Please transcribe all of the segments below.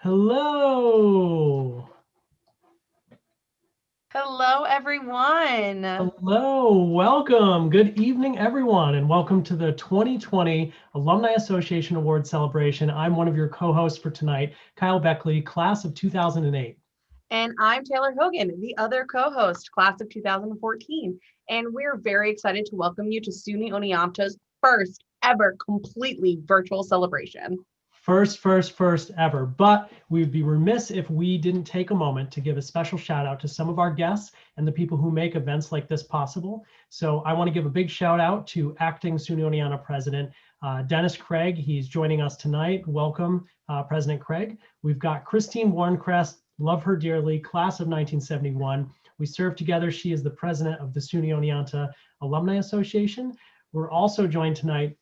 Hello. Hello, everyone. Hello. Welcome. Good evening, everyone, and welcome to the 2020 Alumni Association Award celebration. I'm one of your co-hosts for tonight, Kyle Beckley, class of 2008. And I'm Taylor Hogan, the other co-host, class of 2014. And we're very excited to welcome you to SUNY Oneonta's first ever completely virtual celebration. First ever. But we would be remiss if we didn't take a moment to give a special shout out to some of our guests and the people who make events like this possible. So I want to give a big shout out to acting SUNY Oneonta President Dennis Craig. He's joining us tonight. Welcome, President Craig. We've got Christine Warncrest, love her dearly, class of 1971. We served together. She is the president of the SUNY Oneonta Alumni Association. We're also joined tonight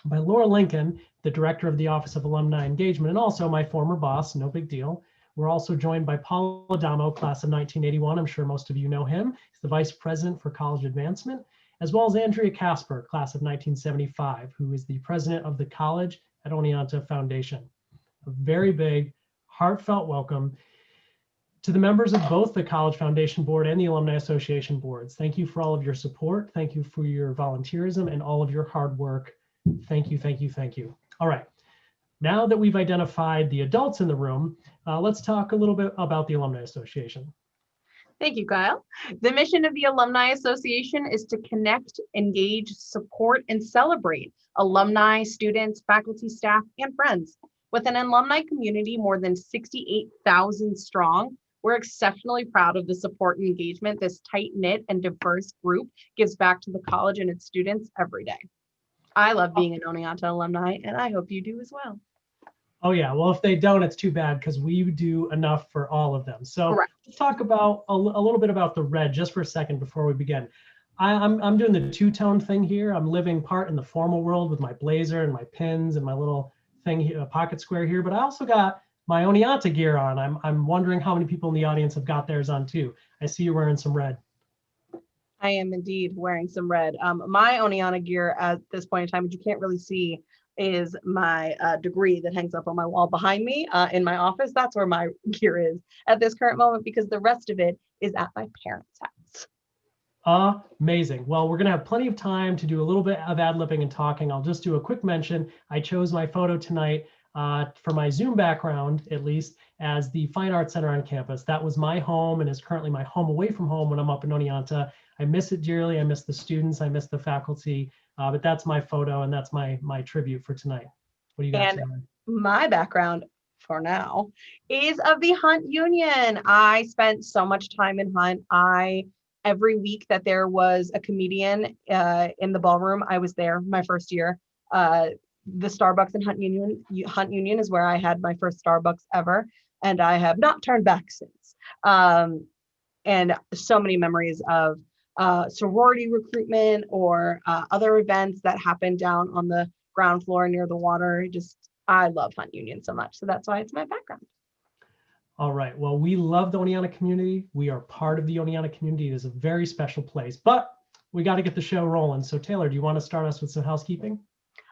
by Laura Lincoln, the director of the Office of Alumni Engagement, and also my former boss, no big deal. We're also joined by Paul Adamo, class of 1981. I'm sure most of you know him. He's the vice president for college advancement, as well as Andrea Casper, class of 1975, who is the president of the College at Oneonta Foundation. A very big, heartfelt welcome to the members of both the College Foundation Board and the Alumni Association boards. Thank you for all of your support. Thank you for your volunteerism and all of your hard work. Thank you. All right. Now that we've identified the adults in the room, let's talk a little bit about the Alumni Association. Thank you, Kyle. The mission of the Alumni Association is to connect, engage, support, and celebrate alumni, students, faculty, staff, and friends. With an alumni community more than 68,000 strong, we're exceptionally proud of the support and engagement this tight-knit and diverse group gives back to the college and its students every day. I love being an Oneonta alumni, and I hope you do as well. Oh yeah, well, if they don't, it's too bad because we do enough for all of them. So Correct. Let's talk about a little bit about the red just for a second before we begin. I'm doing the two-tone thing here. I'm living part in the formal world with my blazer and my pins and my little thing here, pocket square here, but I also got my Oneonta gear on. I'm wondering how many people in the audience have got theirs on too. I see you're wearing some red. I am indeed wearing some red. My Oneonta gear at this point in time, which you can't really see, is my degree that hangs up on my wall behind me in my office. That's where my gear is at this current moment because the rest of it is at my parents' house. Amazing. Well, we're going to have plenty of time to do a little bit of ad-libbing and talking. I'll just do a quick mention. I chose my photo tonight for my Zoom background, at least, as the Fine Arts Center on campus. That was my home and is currently my home away from home when I'm up in Oneonta. I miss it dearly. I miss the students. I miss the faculty. But that's my photo and that's my tribute for tonight. What do you got? And my background for now is of the Hunt Union. I spent so much time in Hunt. Every week that there was a comedian in the ballroom, I was there my first year. The Starbucks in Hunt Union is where I had my first Starbucks ever, and I have not turned back since. And so many memories of sorority recruitment or other events that happened down on the ground floor near the water. I love Hunt Union so much. So that's why it's my background. All right. Well, we love the Oneonta community. We are part of the Oneonta community. It is a very special place, but we got to get the show rolling. So Taylor, do you want to start us with some housekeeping?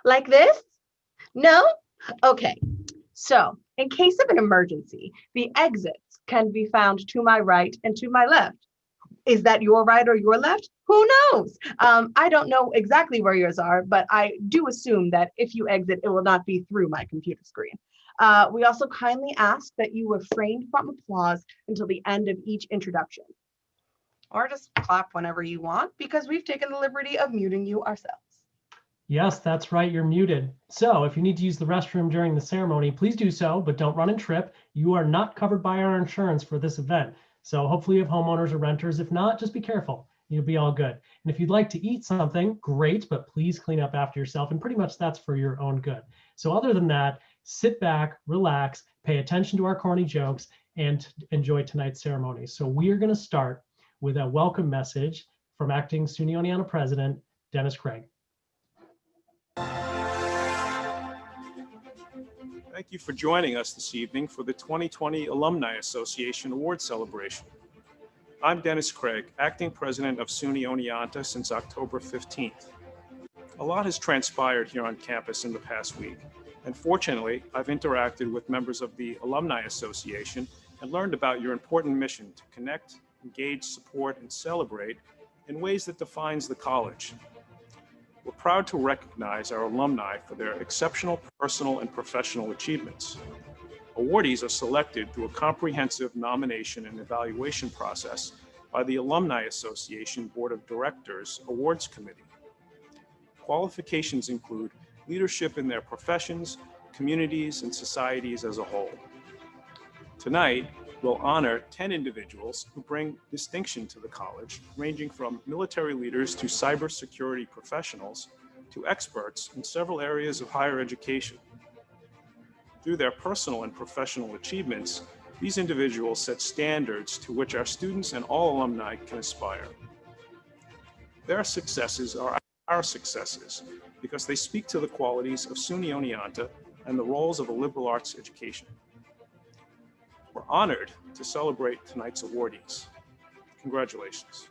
Like this? No? Okay. So in case of an emergency, the exits can be found to my right and to my left. Is that your right or your left? Who knows? I don't know exactly where yours are, but I do assume that if you exit, it will not be through my computer screen. We also kindly ask that you refrain from applause until the end of each introduction. Or just clap whenever you want, because we've taken the liberty of muting you ourselves. Yes, that's right. You're muted. So if you need to use the restroom during the ceremony, please do so, but don't run and trip. You are not covered by our insurance for this event. So hopefully you have homeowners or renters. If not, just be careful. You'll be all good. And if you'd like to eat something, great, but please clean up after yourself. And pretty much that's for your own good. So other than that, sit back, relax, pay attention to our corny jokes, and enjoy tonight's ceremony. So we are going to start with a welcome message from acting SUNY Oneonta President Dennis Craig. Thank you for joining us this evening for the 2020 Alumni Association Award Celebration. I'm Dennis Craig, acting president of SUNY Oneonta since October 15th. A lot has transpired here on campus in the past week, And fortunately, I've interacted with members of the Alumni Association and learned about your important mission to connect, engage, support, and celebrate in ways that defines the college. We're proud to recognize our alumni for their exceptional personal and professional achievements. Awardees are selected through a comprehensive nomination and evaluation process by the Alumni Association Board of Directors Awards Committee. Qualifications include leadership in their professions, communities, and societies as a whole. Tonight, we'll honor 10 individuals who bring distinction to the college, ranging from military leaders to cybersecurity professionals to experts in several areas of higher education. Through their personal and professional achievements, these individuals set standards to which our students and all alumni can aspire. Their successes are our successes because they speak to the qualities of SUNY Oneonta and the roles of a liberal arts education. We're honored to celebrate tonight's awardees. Congratulations.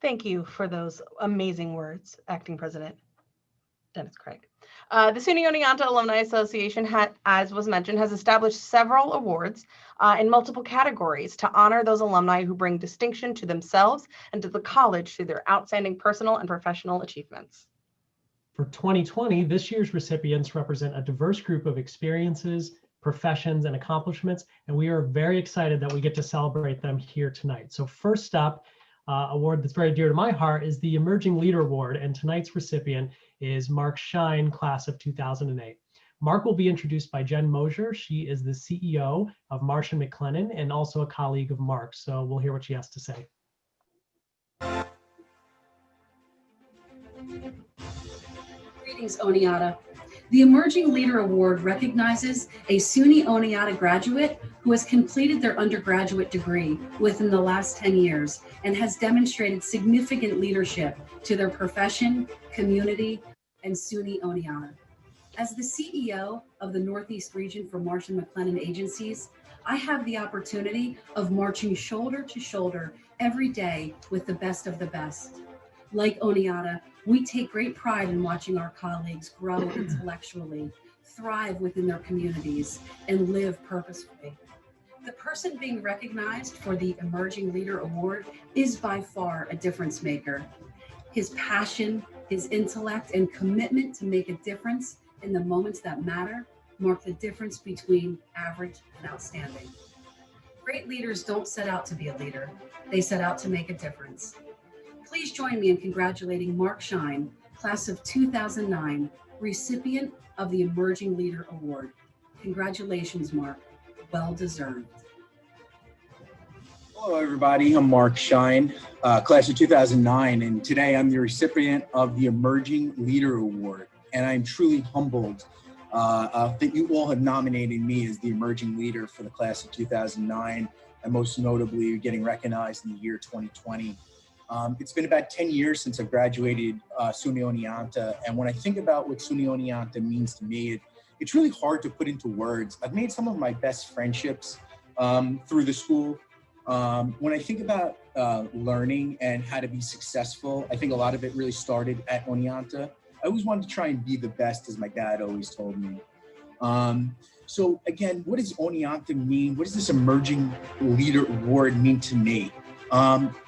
Thank you for those amazing words, Acting President Dennis Craig. The SUNY Oneonta Alumni Association, as was mentioned, has established several awards in multiple categories to honor those alumni who bring distinction to themselves and to the college through their outstanding personal and professional achievements. For 2020, this year's recipients represent a diverse group of experiences, professions, and accomplishments, and we are very excited that we get to celebrate them here tonight. So first up, award that's very dear to my heart is the Emerging Leader Award, and tonight's recipient is Mark Shine, class of 2008. Mark will be introduced by Jen Mosier. She is the CEO of Marsh & McLennan and also a colleague of Mark, so we'll hear what she has to say. Greetings, Oneonta. The Emerging Leader Award recognizes a SUNY Oneonta graduate who has completed their undergraduate degree within the last 10 years and has demonstrated significant leadership to their profession, community, and SUNY Oneonta. As the CEO of the Northeast region for Marsh & McLennan Agencies, I have the opportunity of marching shoulder to shoulder every day with the best of the best. Like Oneonta, we take great pride in watching our colleagues grow intellectually, thrive within their communities, and live purposefully. The person being recognized for the Emerging Leader Award is by far a difference maker. His passion, his intellect, and commitment to make a difference in the moments that matter mark the difference between average and outstanding. Great leaders don't set out to be a leader. They set out to make a difference. Please join me in congratulating Mark Shine, class of 2009, recipient of the Emerging Leader Award. Congratulations, Mark. Well deserved. Hello, everybody. I'm Mark Shine, class of 2009, and today I'm the recipient of the Emerging Leader Award. And I'm truly humbled that you all have nominated me as the Emerging Leader for the class of 2009, and most notably getting recognized in the year 2020. It's been about 10 years since I graduated SUNY Oneonta, and when I think about what SUNY Oneonta means to me, it's really hard to put into words. I've made some of my best friendships through the school. When I think about learning and how to be successful, I think a lot of it really started at Oneonta. I always wanted to try and be the best, as my dad always told me. So again, what does Oneonta mean? What does this Emerging Leader Award mean to me?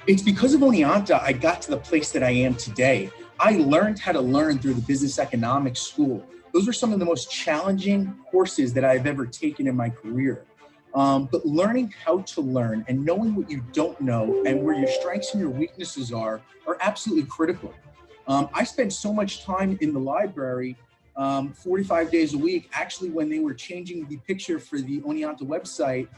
It's because of Oneonta I got to the place that I am today. I learned how to learn through the business economics school. Those were some of the most challenging courses that I've ever taken in my career. But learning how to learn and knowing what you don't know and where your strengths and your weaknesses are absolutely critical. I spent so much time in the library, 45 days a week. Actually, when they were changing the picture for the Oneonta website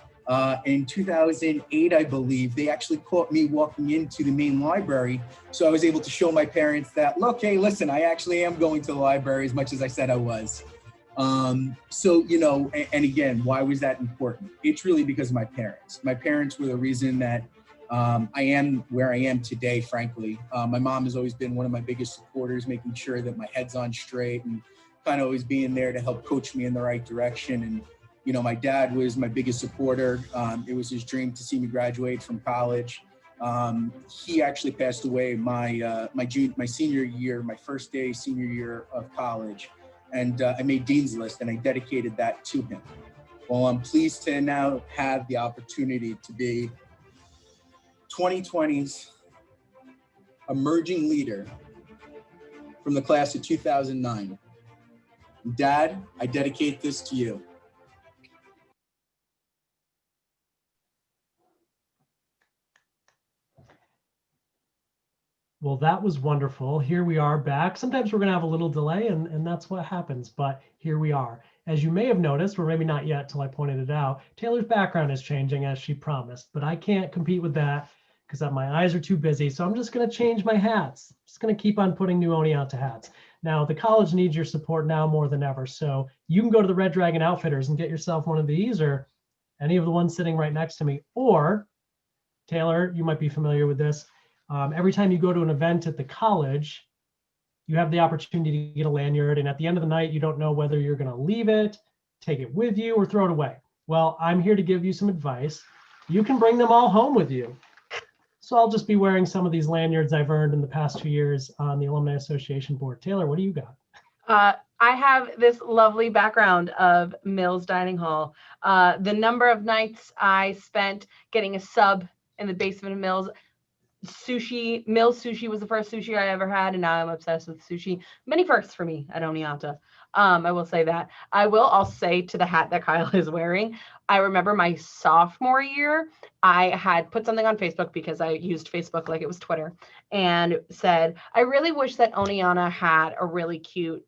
in 2008, I believe, they actually caught me walking into the main library. So I was able to show my parents that, look, hey, listen, I actually am going to the library as much as I said I was. So, you know, and again, why was that important? It's really because of my parents. My parents were the reason that I am where I am today, frankly. My mom has always been one of my biggest supporters, making sure that my head's on straight and kind of always being there to help coach me in the right direction. And, you know, my dad was my biggest supporter. It was his dream to see me graduate from college. He actually passed away my senior year, my first day senior year of college, and I made Dean's List and I dedicated that to him. Well, I'm pleased to now have the opportunity to be 2020's emerging leader from the class of 2009. Dad, I dedicate this to you. Well, that was wonderful. Here we are back. Sometimes we're going to have a little delay, and that's what happens, but here we are. As you may have noticed, or maybe not yet till I pointed it out, Taylor's background is changing as she promised, but I can't compete with that because my eyes are too busy. So I'm just going to change my hats. Just going to keep on putting new Oneonta hats. Now, the college needs your support now more than ever. So you can go to the Red Dragon Outfitters and get yourself one of these or any of the ones sitting right next to me. Or, Taylor, you might be familiar with this. Every time you go to an event at the college, you have the opportunity to get a lanyard. And at the end of the night, you don't know whether you're going to leave it, take it with you, or throw it away. Well, I'm here to give you some advice. You can bring them all home with you. So I'll just be wearing some of these lanyards I've earned in the past 2 years on the Alumni Association board. Taylor, what do you got? I have this lovely background of Mills Dining Hall. The number of nights I spent getting a sub in the basement of Mills. Mills Sushi was the first sushi I ever had, and now I'm obsessed with sushi. Many firsts for me at Oneonta. I will say that. I'll say to the hat that Kyle is wearing, I remember my sophomore year, I had put something on Facebook because I used Facebook like it was Twitter, and said, I really wish that Oneonta had a really cute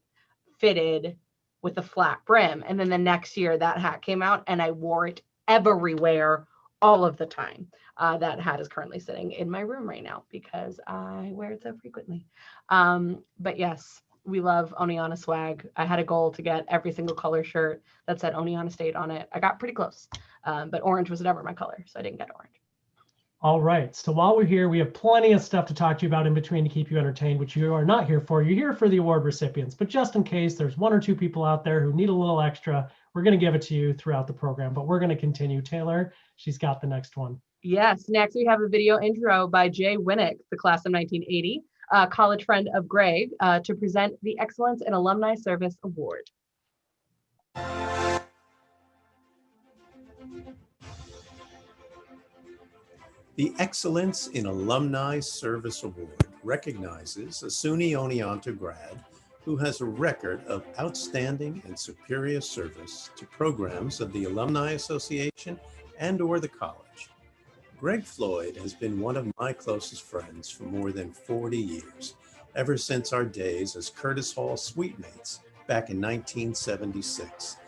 fitted with a flat brim. And then the next year that hat came out and I wore it everywhere all of the time. That hat is currently sitting in my room right now because I wear it so frequently. But yes, we love Oneonta swag. I had a goal to get every single color shirt that said Oneonta State on it. I got pretty close, but orange was never my color, so I didn't get orange. All right, so while we're here, we have plenty of stuff to talk to you about in between to keep you entertained, which you are not here for. You're here for the award recipients, but just in case there's 1 or 2 people out there who need a little extra, we're going to give it to you throughout the program, but we're going to continue. Taylor, she's got the next one. Yes, next we have a video intro by Jay Winnick, the class of 1980, a college friend of Greg, to present the Excellence in Alumni Service Award. The Excellence in Alumni Service Award recognizes a SUNY Oneonta grad who has a record of outstanding and superior service to programs of the Alumni Association and/or the college. Greg Floyd has been one of my closest friends for more than 40 years, ever since our days as Curtis Hall Sweetmates back in 1976.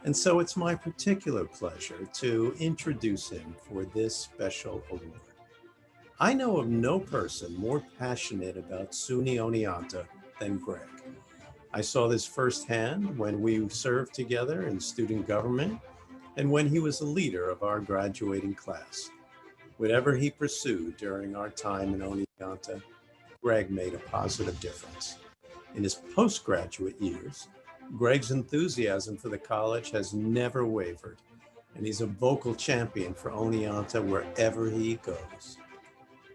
And so it's my particular pleasure to introduce him for this special award. I know of no person more passionate about SUNY Oneonta than Greg. I saw this firsthand when we served together in student government and when he was a leader of our graduating class. Whatever he pursued during our time in Oneonta, Greg made a positive difference. In his postgraduate years, Greg's enthusiasm for the college has never wavered, and he's a vocal champion for Oneonta wherever he goes.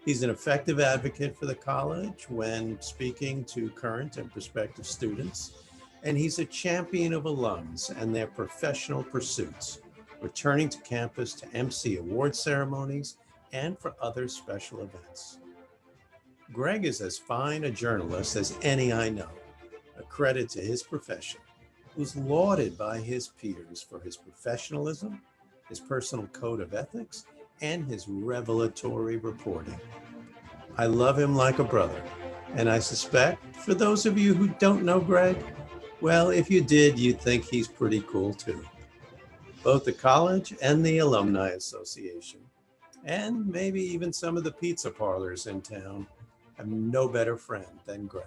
He's an effective advocate for the college when speaking to current and prospective students, and he's a champion of alums and their professional pursuits, returning to campus to MC award ceremonies and for other special events. Greg is as fine a journalist as any I know, a credit to his profession, who's lauded by his peers for his professionalism, his personal code of ethics, and his revelatory reporting. I love him like a brother, and I suspect for those of you who don't know Greg, well, if you did, you'd think he's pretty cool too. Both the college and the Alumni Association, and maybe even some of the pizza parlors in town, have no better friend than Greg.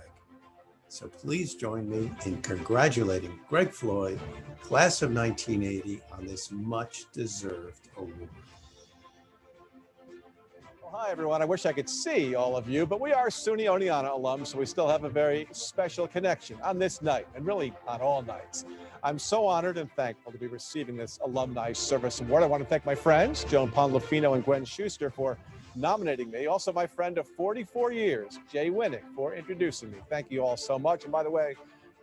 So please join me in congratulating Greg Floyd, class of 1980, on this much-deserved award. Well, hi, everyone. I wish I could see all of you, but we are SUNY Oneonta alums, so we still have a very special connection on this night, and really on all nights. I'm so honored and thankful to be receiving this Alumni Service Award. I want to thank my friends, Joan Ponlofino and Gwen Schuster, for nominating me. Also, my friend of 44 years, Jay Winnick, for introducing me. Thank you all so much. And by the way,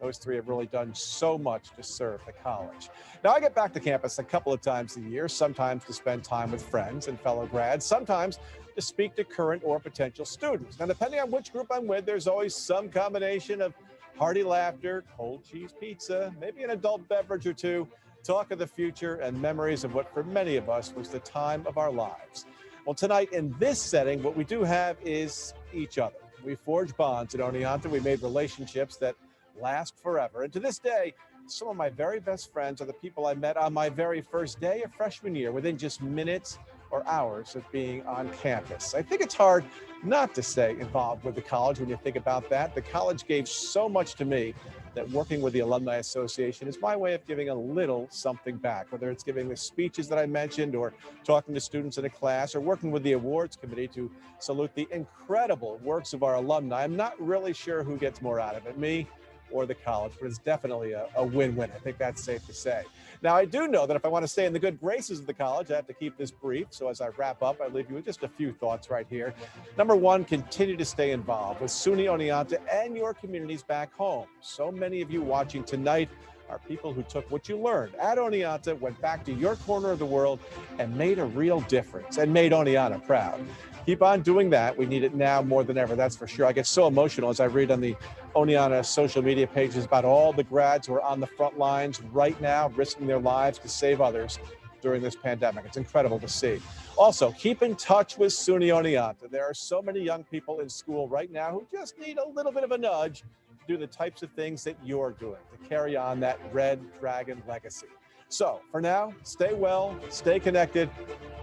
those three have really done so much to serve the college. Now, I get back to campus a couple of times a year, sometimes to spend time with friends and fellow grads, sometimes to speak to current or potential students. Now, depending on which group I'm with, there's always some combination of hearty laughter, cold cheese pizza, maybe an adult beverage or two, talk of the future, and memories of what for many of us was the time of our lives. Well, tonight in this setting, what we do have is each other. We forged bonds at Oneonta. We made relationships that last forever. And to this day, some of my very best friends are the people I met on my very first day of freshman year, within just minutes or hours of being on campus. I think it's hard not to stay involved with the college when you think about that. The college gave so much to me that working with the Alumni Association is my way of giving a little something back, whether it's giving the speeches that I mentioned or talking to students in a class or working with the awards committee to salute the incredible works of our alumni. I'm not really sure who gets more out of it, me or the college, but it's definitely a win-win. I think that's safe to say. Now, I do know that if I want to stay in the good graces of the college, I have to keep this brief. So as I wrap up, I leave you with just a few thoughts right here. Number one, continue to stay involved with SUNY Oneonta and your communities back home. So many of you watching tonight are people who took what you learned at Oneonta, went back to your corner of the world, and made a real difference and made Oneonta proud. Keep on doing that. We need it now more than ever, that's for sure. I get so emotional as I read on the Oneonta social media pages about all the grads who are on the front lines right now, risking their lives to save others during this pandemic. It's incredible to see. Also, keep in touch with SUNY Oneonta. There are so many young people in school right now who just need a little bit of a nudge to do the types of things that you're doing to carry on that Red Dragon legacy. So for now, stay well, stay connected.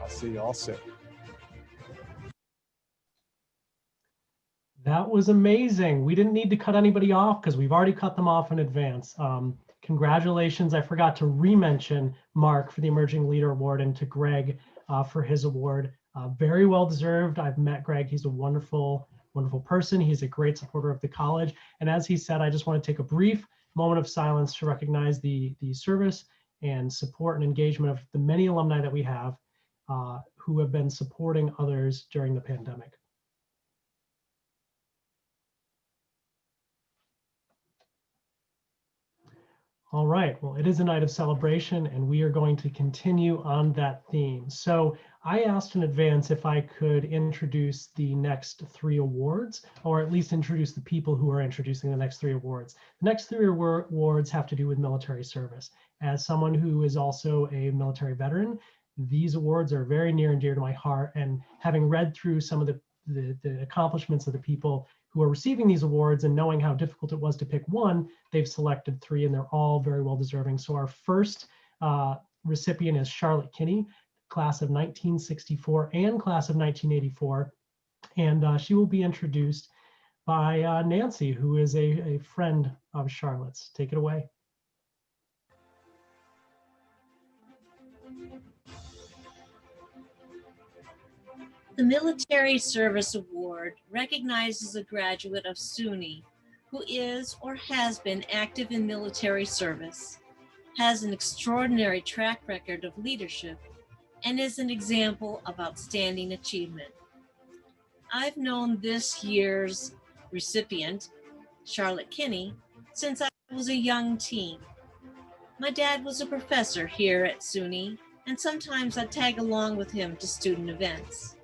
I'll see you all soon. That was amazing. We didn't need to cut anybody off because we've already cut them off in advance. Congratulations. I forgot to re-mention Mark for the Emerging Leader Award and to Greg for his award. Very well deserved. I've met Greg. He's a wonderful, wonderful person. He's a great supporter of the college. And as he said, I just want to take a brief moment of silence to recognize the service and support and engagement of the many alumni that we have who have been supporting others during the pandemic. All right, well, it is a night of celebration and we are going to continue on that theme. So I asked in advance if I could introduce the next three awards, or at least introduce the people who are introducing the next three awards. The next three awards have to do with military service. As someone who is also a military veteran, these awards are very near and dear to my heart. And having read through some of the accomplishments of the people who are receiving these awards and knowing how difficult it was to pick one, they've selected three and they're all very well deserving. So our first recipient is Charlotte Kinney, class of 1964 and class of 1984. And she will be introduced by Nancy, who is a friend of Charlotte's. Take it away. The Military Service Award recognizes a graduate of SUNY who is or has been active in military service, has an extraordinary track record of leadership, and is an example of outstanding achievement. I've known this year's recipient, Charlotte Kinney, since I was a young teen. My dad was a professor here at SUNY, and sometimes I'd tag along with him to student events.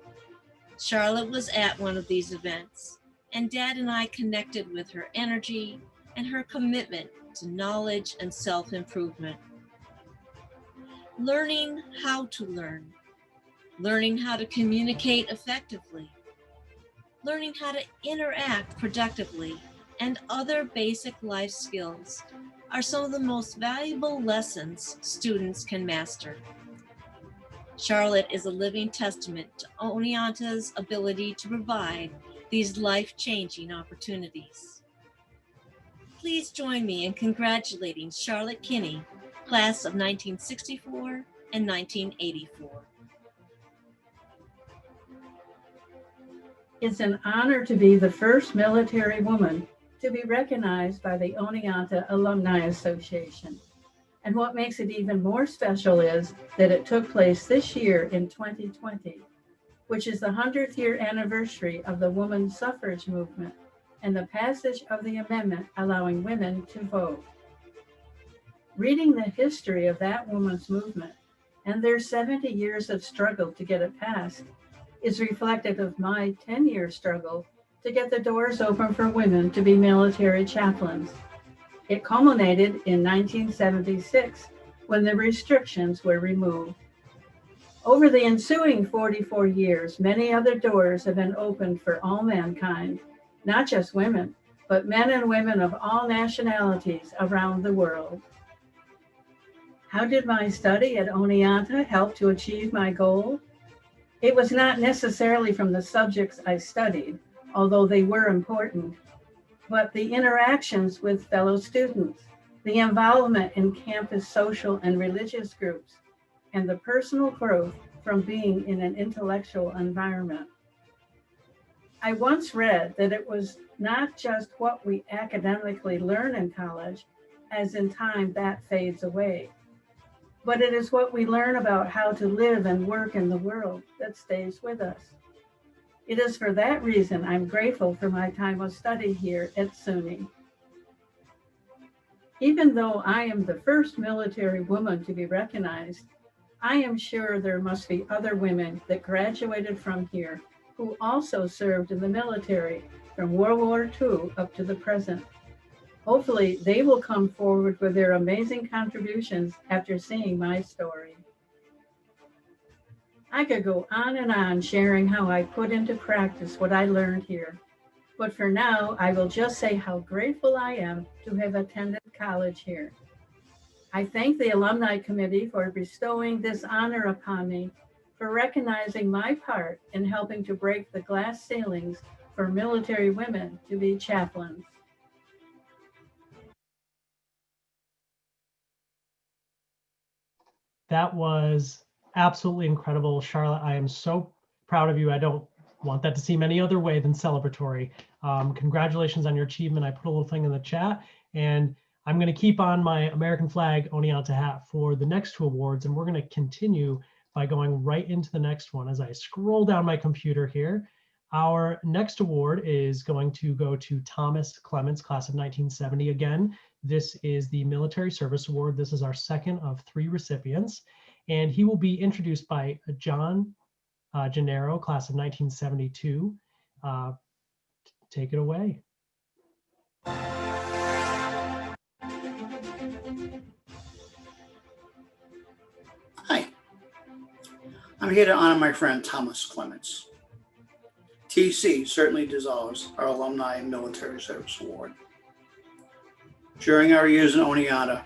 Charlotte was at one of these events, and Dad and I connected with her energy and her commitment to knowledge and self-improvement. Learning how to learn, learning how to communicate effectively, learning how to interact productively, and other basic life skills are some of the most valuable lessons students can master. Charlotte is a living testament to Oneonta's ability to provide these life-changing opportunities. Please join me in congratulating Charlotte Kinney, class of 1964 and 1984. It's an honor to be the first military woman to be recognized by the Oneonta Alumni Association. And what makes it even more special is that it took place this year in 2020. which is the 100th year anniversary of the women's suffrage movement and the passage of the amendment allowing women to vote. Reading the history of that women's movement and their 70 years of struggle to get it passed is reflective of my 10-year struggle to get the doors open for women to be military chaplains. It culminated in 1976 when the restrictions were removed. Over the ensuing 44 years, many other doors have been opened for all mankind, not just women, but men and women of all nationalities around the world. How did my study at Oneonta help to achieve my goal? It was not necessarily from the subjects I studied, although they were important, but the interactions with fellow students, the involvement in campus social and religious groups, and the personal growth from being in an intellectual environment. I once read that it was not just what we academically learn in college, as in time that fades away, but it is what we learn about how to live and work in the world that stays with us. It is for that reason I'm grateful for my time of study here at SUNY. Even though I am the first military woman to be recognized, I am sure there must be other women that graduated from here who also served in the military from World War II up to the present. Hopefully, they will come forward with their amazing contributions after seeing my story. I could go on and on sharing how I put into practice what I learned here, but for now, I will just say how grateful I am to have attended college here. I thank the Alumni Committee for bestowing this honor upon me, for recognizing my part in helping to break the glass ceilings for military women to be chaplains. That was absolutely incredible, Charlotte. I am so proud of you. I don't want that to seem any other way than celebratory. Congratulations on your achievement. I put a little thing in the chat, and I'm going to keep on my American flag Oneonta hat for the next two awards, and we're going to continue by going right into the next one. As I scroll down my computer here, our next award is going to go to Thomas Clements, class of 1970 again. This is the Military Service Award. This is our second of three recipients, and he will be introduced by John Gennaro, class of 1972. Take it away. Hi, I'm here to honor my friend Thomas Clements. TC certainly deserves our Alumni Military Service Award. During our years in Oneonta,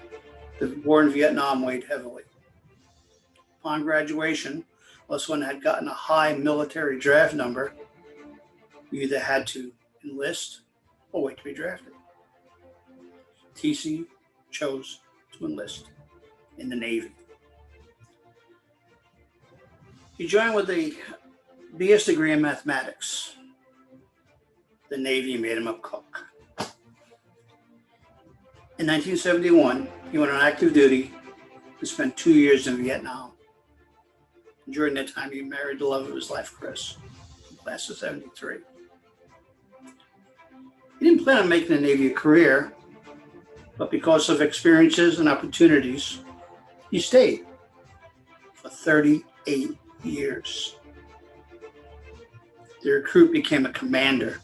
the war in Vietnam weighed heavily. Upon graduation, unless one had gotten a high military draft number, you either had to enlist or wait to be drafted. TC chose to enlist in the Navy. He joined with a BS degree in mathematics. The Navy made him a cook. In 1971, he went on active duty and spent 2 years in Vietnam. During that time, he married the love of his life, Chris, in class of 73. He didn't plan on making the Navy a career, but because of experiences and opportunities, he stayed for 38 years. The recruit became a commander.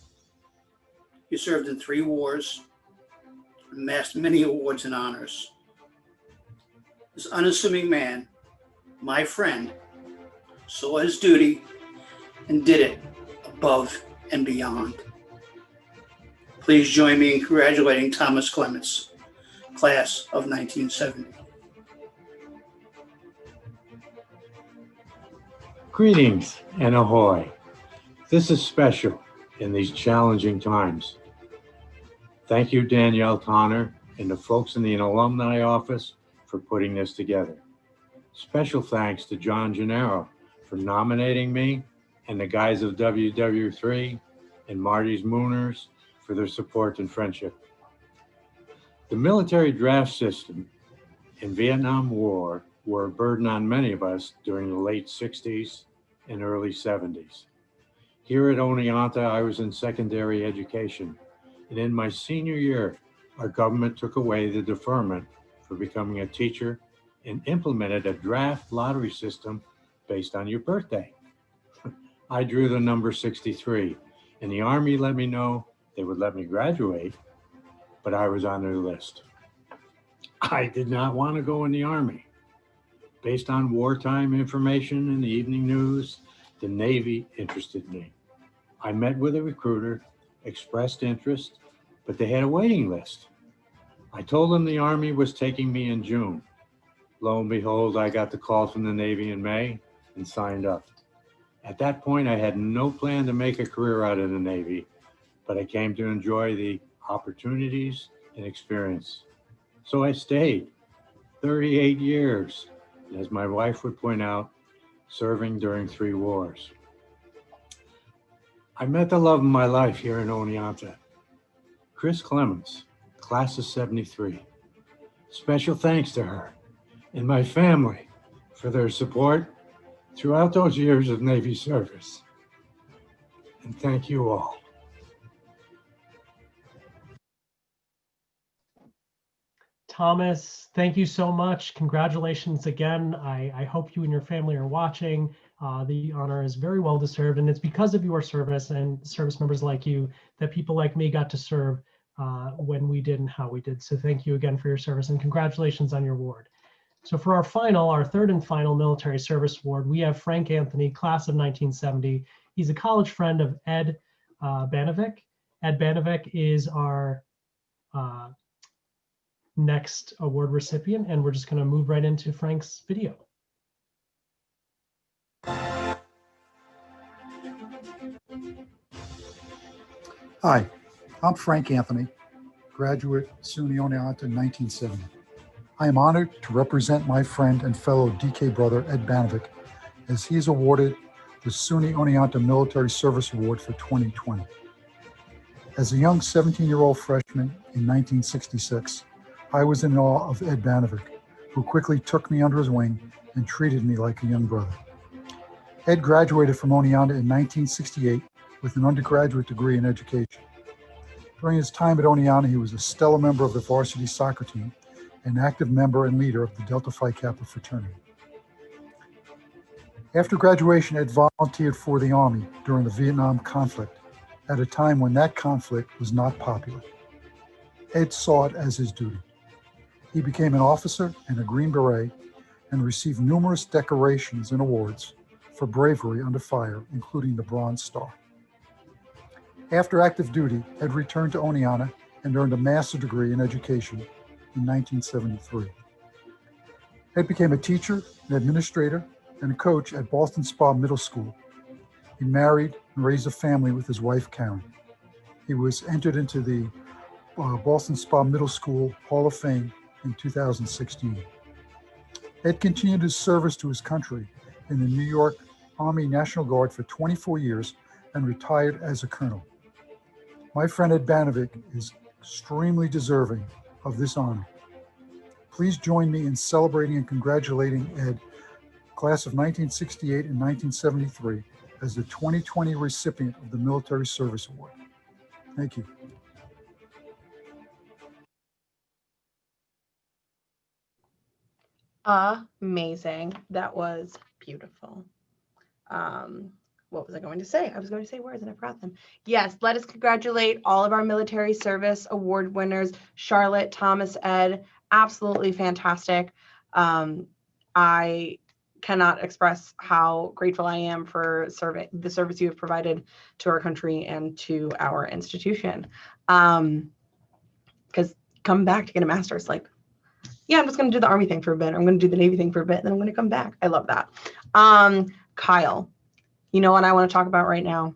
He served in 3 wars, amassed many awards and honors. This unassuming man, my friend, saw his duty and did it above and beyond. Please join me in congratulating Thomas Clements, class of 1970. Greetings and ahoy. This is special in these challenging times. Thank you, Danielle Tonner and the folks in the alumni office for putting this together. Special thanks to John Gennaro for nominating me and the guys of WW3 and Marty's Mooners for their support and friendship. The military draft system in Vietnam War were a burden on many of us during the late 60s and early 70s. Here at Oneonta, I was in secondary education, and in my senior year, our government took away the deferment for becoming a teacher and implemented a draft lottery system based on your birthday. I drew the number 63, and the Army let me know they would let me graduate, but I was on their list. I did not want to go in the Army. Based on wartime information in the evening news, the Navy interested me. I met with a recruiter, expressed interest, but they had a waiting list. I told them the Army was taking me in June. Lo and behold, I got the call from the Navy in May and signed up. At that point, I had no plan to make a career out of the Navy, but I came to enjoy the opportunities and experience. So I stayed 38 years, and as my wife would point out, serving during 3 wars. I met the love of my life here in Oneonta, Chris Clements, class of 73. Special thanks to her and my family for their support throughout those years of Navy service. And thank you all. Thomas, thank you so much. Congratulations again. I hope you and your family are watching. The honor is very well deserved, and it's because of your service and service members like you that people like me got to serve when we did and how we did. So thank you again for your service, and congratulations on your award. So for our third and final military service award, we have Frank Anthony, class of 1970. He's a college friend of Ed Banovic. Ed Banovic is our next award recipient, and we're just going to move right into Frank's video. Hi, I'm Frank Anthony, graduate SUNY Oneonta in 1970. I am honored to represent my friend and fellow DK brother Ed Banovic as he is awarded the SUNY Oneonta Military Service Award for 2020. As a young 17-year-old freshman in 1966, I was in awe of Ed Banovic, who quickly took me under his wing and treated me like a young brother. Ed graduated from Oneonta in 1968 with an undergraduate degree in education. During his time at Oneonta, he was a stellar member of the varsity soccer team, an active member and leader of the Delta Phi Kappa fraternity. After graduation, Ed volunteered for the Army during the Vietnam conflict, at a time when that conflict was not popular. Ed saw it as his duty. He became an officer and a Green Beret and received numerous decorations and awards for bravery under fire, including the Bronze Star. After active duty, Ed returned to Oneonta and earned a master's degree in education in 1973. Ed became a teacher, an administrator, and a coach at Boston Spa Middle School. He married and raised a family with his wife, Karen. He was entered into the Boston Spa Middle School Hall of Fame in 2016. Ed continued his service to his country in the New York Army National Guard for 24 years and retired as a colonel. My friend Ed Banovic is extremely deserving of this honor. Please join me in celebrating and congratulating Ed, class of 1968 and 1973, as the 2020 recipient of the Military Service Award. Thank you. Amazing. That was beautiful. What was I going to say? I was going to say words and I forgot them. Yes, let us congratulate all of our military service award winners, Charlotte, Thomas, Ed. Absolutely fantastic. I cannot express how grateful I am for the service you have provided to our country and to our institution. Because come back to get a master's, like, yeah, I'm just going to do the Army thing for a bit. I'm going to do the Navy thing for a bit, and then I'm going to come back. I love that. Kyle, you know what I want to talk about right now?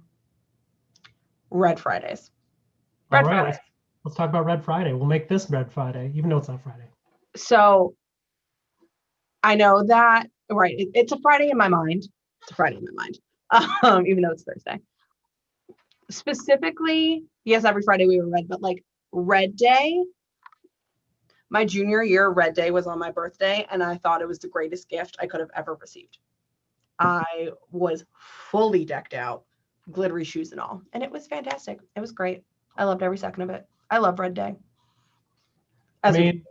Red Fridays. All right, let's talk about Red Friday. We'll make this Red Friday, even though it's not Friday. So I know that, right, it's a Friday in my mind. It's a Friday in my mind, even though it's Thursday. Specifically, yes, every Friday we were red, but like Red Day, my junior year, Red Day was on my birthday, and I thought it was the greatest gift I could have ever received. I was fully decked out, glittery shoes and all. And it was fantastic. It was great. I loved every second of it. I love Red Day. I mean,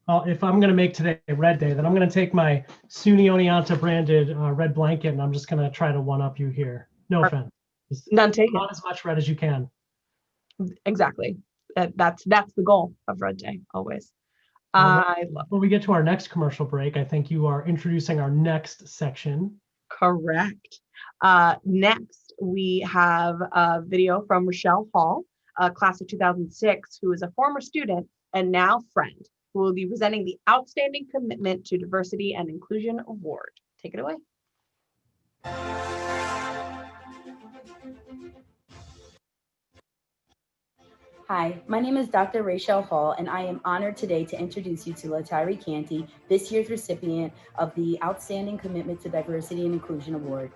if I'm going to make today Red Day, then I'm going to take my SUNY Oneonta branded red blanket and I'm just going to try to one up you here. No offense. None taken. Not as much red as you can. Exactly. That's the goal of Red Day, always. I love it. Before we get to our next commercial break, I think you are introducing our next section. Correct. Next, we have a video from Rochelle Hall, class of 2006, who is a former student and now friend, who will be presenting the Outstanding Commitment to Diversity and Inclusion Award. Take it away. Hi, my name is Dr. Rachel Hall, and I am honored today to introduce you to Latari Canty, this year's recipient of the Outstanding Commitment to Diversity and Inclusion Award.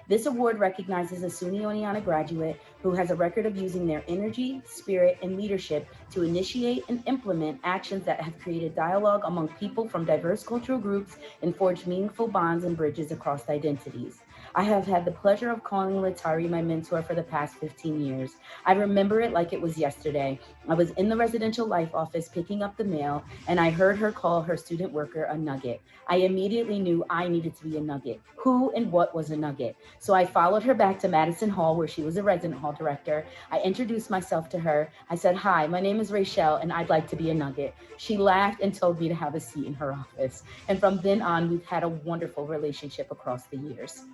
This award recognizes a SUNY Oneonta graduate who has a record of using their energy, spirit, and leadership to initiate and implement actions that have created dialogue among people from diverse cultural groups and forged meaningful bonds and bridges across identities. I have had the pleasure of calling Latari my mentor for the past 15 years. I remember it like it was yesterday. I was in the residential life office picking up the mail, and I heard her call her student worker a nugget. I immediately knew I needed to be a nugget. Who and what was a nugget? So I followed her back to Madison Hall, where she was a resident hall director. I introduced myself to her. I said, "Hi, my name is Rachel, and I'd like to be a nugget." She laughed and told me to have a seat in her office. And from then on, we've had a wonderful relationship across the years.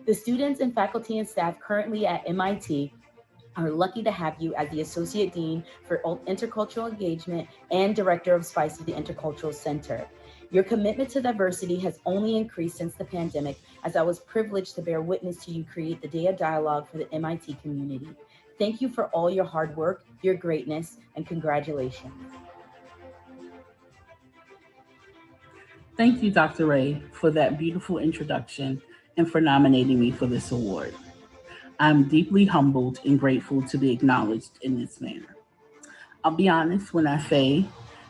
The students and faculty and staff currently at MIT are lucky to have you as the Associate Dean for Intercultural Engagement and Director of SPICE of the Intercultural Center. Your commitment to diversity has only increased since the pandemic, as I was privileged to bear witness to you create the Day of Dialogue for the MIT community. Thank you for all your hard work, your greatness, and congratulations. Thank you, Dr. Ray, for that beautiful introduction and for nominating me for this award. I'm deeply humbled and grateful to be acknowledged in this manner. I'll be honest when I say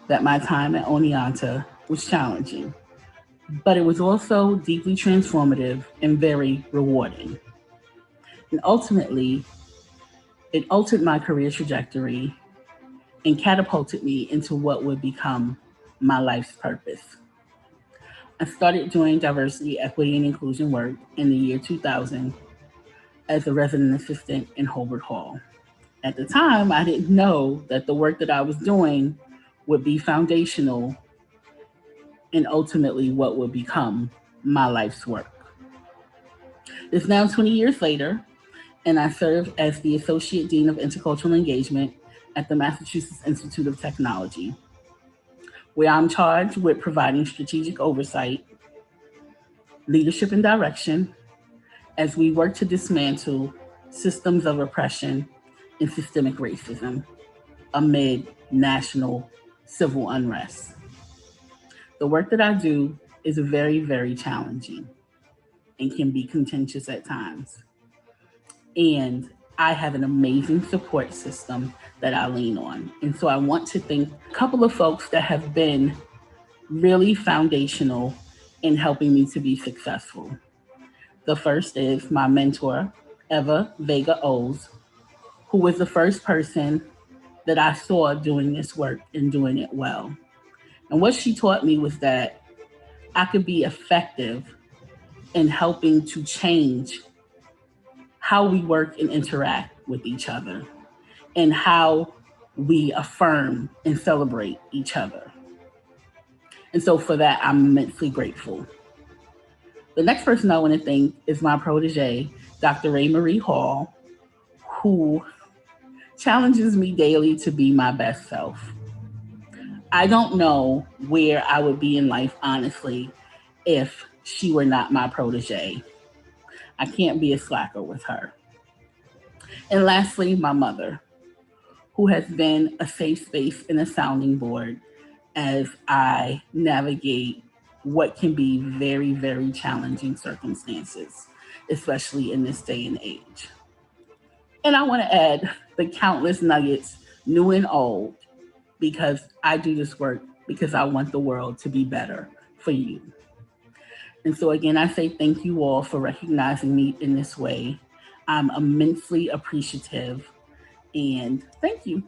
that my time at Oneonta was challenging, but it was also deeply transformative and very rewarding. And ultimately, it altered my career trajectory and catapulted me into what would become my life's purpose. I started doing diversity, equity, and inclusion work in the year 2000 as a resident assistant in Hobart Hall. At the time, I didn't know that the work that I was doing would be foundational and ultimately what would become my life's work. It's now 20 years later, and I serve as the Associate Dean of Intercultural Engagement at the Massachusetts Institute of Technology, where I'm charged with providing strategic oversight, leadership, and direction as we work to dismantle systems of oppression and systemic racism amid national civil unrest. The work that I do is very, very challenging and can be contentious at times. And I have an amazing support system that I lean on. And so I want to thank a couple of folks that have been really foundational in helping me to be successful. The first is my mentor, Eva Vega Oles, who was the first person that I saw doing this work and doing it well. And what she taught me was that I could be effective in helping to change how we work and interact with each other and how we affirm and celebrate each other. And so for that, I'm immensely grateful. The next person I want to thank is my protege, Dr. Ray Marie Hall, who challenges me daily to be my best self. I don't know where I would be in life, honestly, if she were not my protege. I can't be a slacker with her. And lastly, my mother, who has been a safe space and a sounding board as I navigate what can be very, very challenging circumstances, especially in this day and age. And I want to add the countless nuggets, new and old, because I do this work because I want the world to be better for you. And so again, I say thank you all for recognizing me in this way. I'm immensely appreciative, and thank you.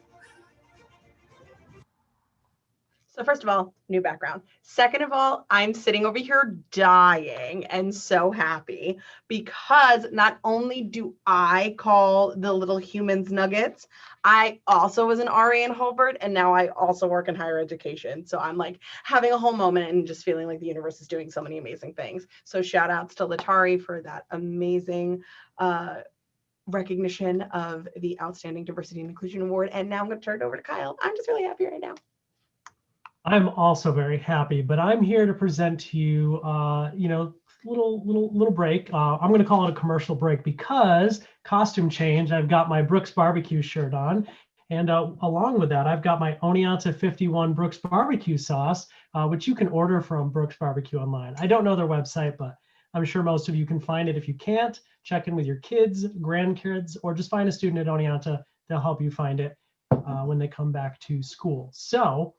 So first of all, new background. Second of all, I'm sitting over here dying and so happy because not only do I call the little humans nuggets, I also was an RA in Holbert, and now I also work in higher education. So I'm like having a whole moment and just feeling like the universe is doing so many amazing things. So shout outs to Latari for that amazing recognition of the Outstanding Diversity and Inclusion Award. And now I'm going to turn it over to Kyle. I'm just really happy right now. I'm also very happy, but I'm here to present to you, little break. I'm going to call it a commercial break because costume change. I've got my Brooks Barbecue shirt on, and along with that, I've got my Oneonta 51 Brooks Barbecue sauce, which you can order from Brooks Barbecue online. I don't know their website, but I'm sure most of you can find it. If you can't, check in with your kids, grandkids, or just find a student at Oneonta. They'll help you find it when they come back to school. So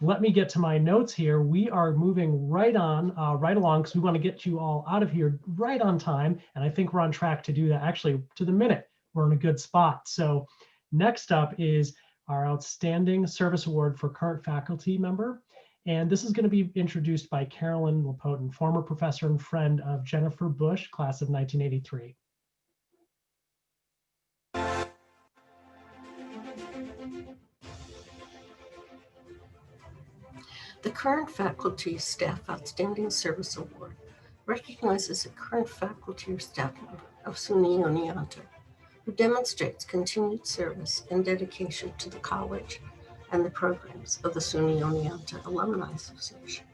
let me get to my notes here. We are moving right along because we want to get you all out of here right on time. And I think we're on track to do that. Actually, to the minute, we're in a good spot. So next up is our Outstanding Service Award for current faculty member. And this is going to be introduced by Carolyn Lapotin, former professor and friend of Jennifer Bush, class of 1983. The Current Faculty Staff Outstanding Service Award recognizes a current faculty or staff member of SUNY Oneonta who demonstrates continued service and dedication to the college and the programs of the SUNY Oneonta Alumni Association.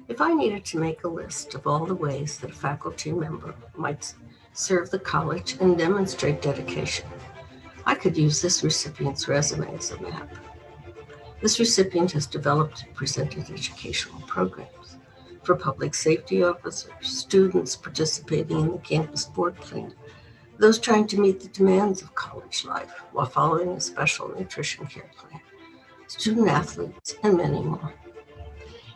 If I needed to make a list of all the ways that a faculty member might serve the college and demonstrate dedication, I could use this recipient's resume as a map. This recipient has developed and presented educational programs for public safety officers, students participating in the campus board plan, those trying to meet the demands of college life while following a special nutrition care plan, student athletes, and many more.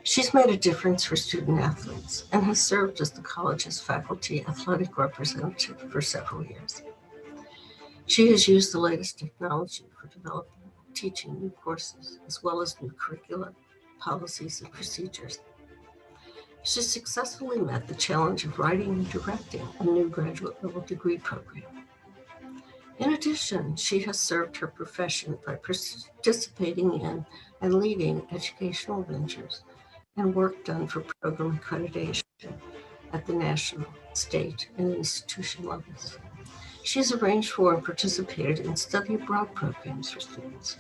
She's made a difference for student athletes and has served as the college's faculty athletic representative for several years. She has used the latest technology for developing teaching new courses, as well as new curricula, policies, and procedures. She successfully met the challenge of writing and directing a new graduate level degree program. In addition, she has served her profession by participating in and leading educational ventures and work done for program accreditation at the national, state, and institution levels. She's arranged for and participated in study abroad programs for students.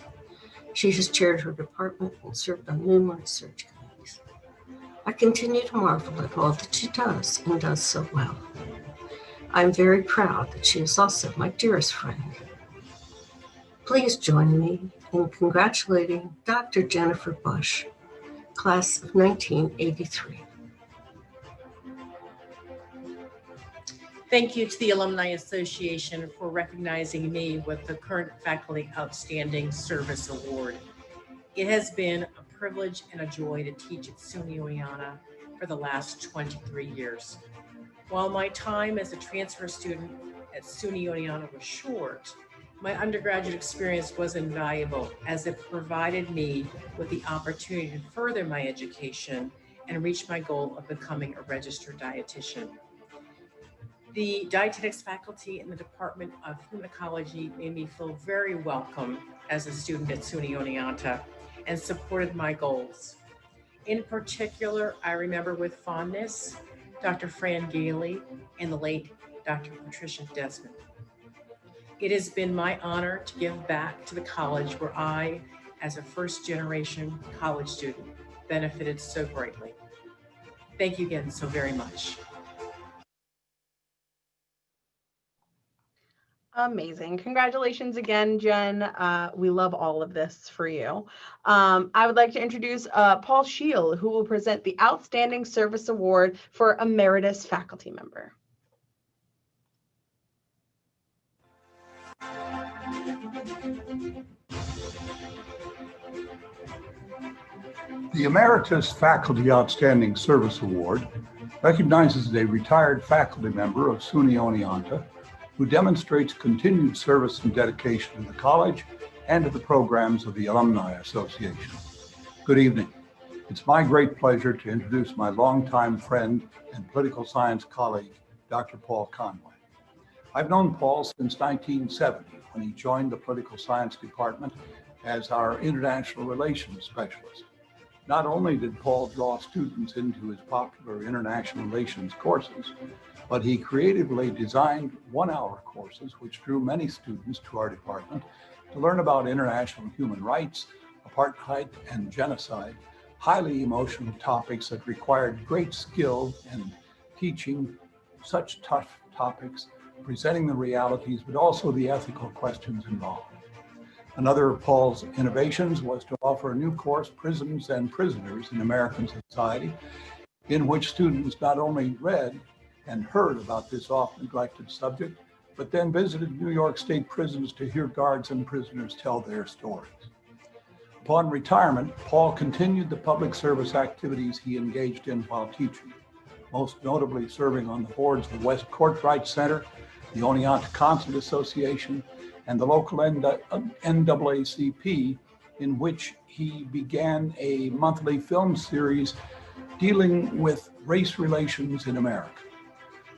She has chaired her department and served on numerous search committees. I continue to marvel at all that she does and does so well. I'm very proud that she is also my dearest friend. Please join me in congratulating Dr. Jennifer Bush, class of 1983. Thank you to the Alumni Association for recognizing me with the Current Faculty Outstanding Service Award. It has been a privilege and a joy to teach at SUNY Oneonta for the last 23 years. While my time as a transfer student at SUNY Oneonta was short, my undergraduate experience was invaluable as it provided me with the opportunity to further my education and reach my goal of becoming a registered dietitian. The dietetics faculty in the Department of Human Ecology made me feel very welcome as a student at SUNY Oneonta and supported my goals. In particular, I remember with fondness Dr. Fran Gailey and the late Dr. Patricia Desmond. It has been my honor to give back to the college where I, as a first-generation college student, benefited so greatly. Thank you again so very much. Amazing. Congratulations again, Jen. We love all of this for you. I would like to introduce Paul Scheel, who will present the Outstanding Service Award for Emeritus Faculty Member. The Emeritus Faculty Outstanding Service Award recognizes a retired faculty member of SUNY Oneonta who demonstrates continued service and dedication to the college and to the programs of the Alumni Association. Good evening. It's my great pleasure to introduce my longtime friend and political science colleague, Dr. Paul Conway. I've known Paul since 1970 when he joined the political science department as our international relations specialist. Not only did Paul draw students into his popular international relations courses, but he creatively designed one-hour courses which drew many students to our department to learn about international human rights, apartheid, and genocide, highly emotional topics that required great skill in teaching such tough topics, presenting the realities, but also the ethical questions involved. Another of Paul's innovations was to offer a new course, Prisons and Prisoners in American Society, in which students not only read and heard about this often neglected subject, but then visited New York State prisons to hear guards and prisoners tell their stories. Upon retirement, Paul continued the public service activities he engaged in while teaching, most notably serving on the boards of the West Courtright Center, the Oneonta Concert Association, and the local NAACP, in which he began a monthly film series dealing with race relations in America.